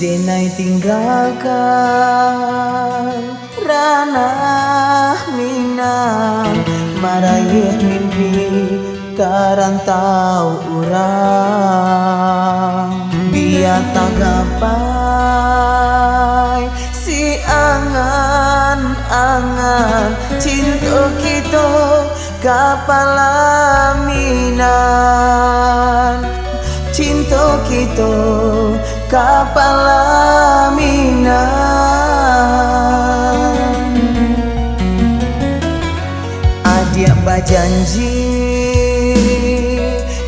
Denai tinggalkan ranah Minang, meraih mimpi karantau urang. Biar tak gapai si angan-angan cinta kita kapalaminan, cinta kita kapalaminan. Adia berjanji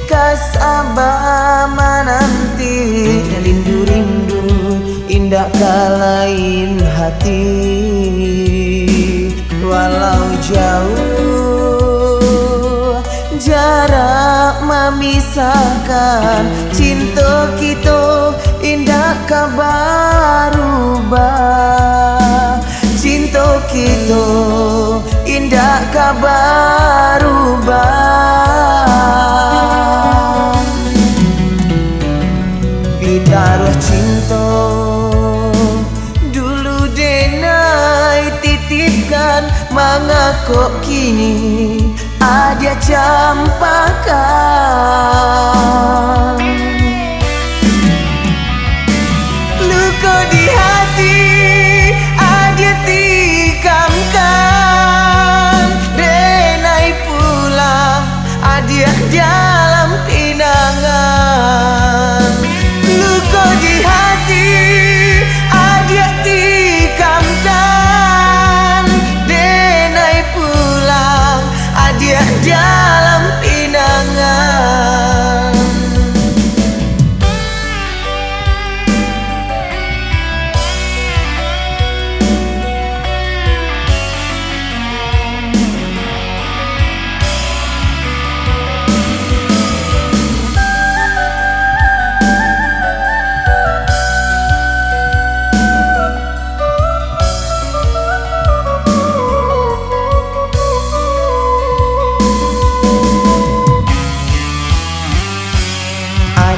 kasabah menanti, rindu-rindu indah kalain hati. Walau jauh jarak memisahkan, cinta kita indah kabarubah, cinta kita indah kabarubah. Bitaruh cinta dulu denai titipkan, mengakuk kini ada campakan. Luka di hati ada tikamkan, denai pulang ada dalam pinangan. Luka di hati ada tikamkan, denai pulang ada dalam pinangan.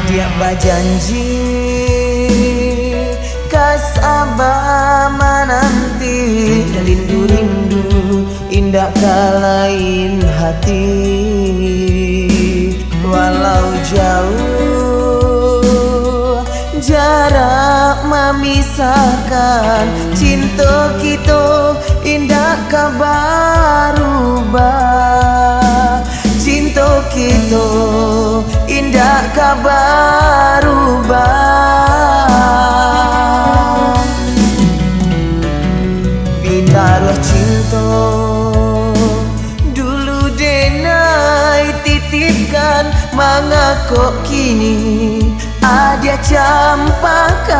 Dia berjanji kasabah menanti, rindu-rindu indah kalain hati. Walau jauh jarak memisahkan, cinta kita indah kabarubah, cinta kita indah kabarubah. Bitaruh cinta dulu denai titipkan, mengakuk kini ada campakan.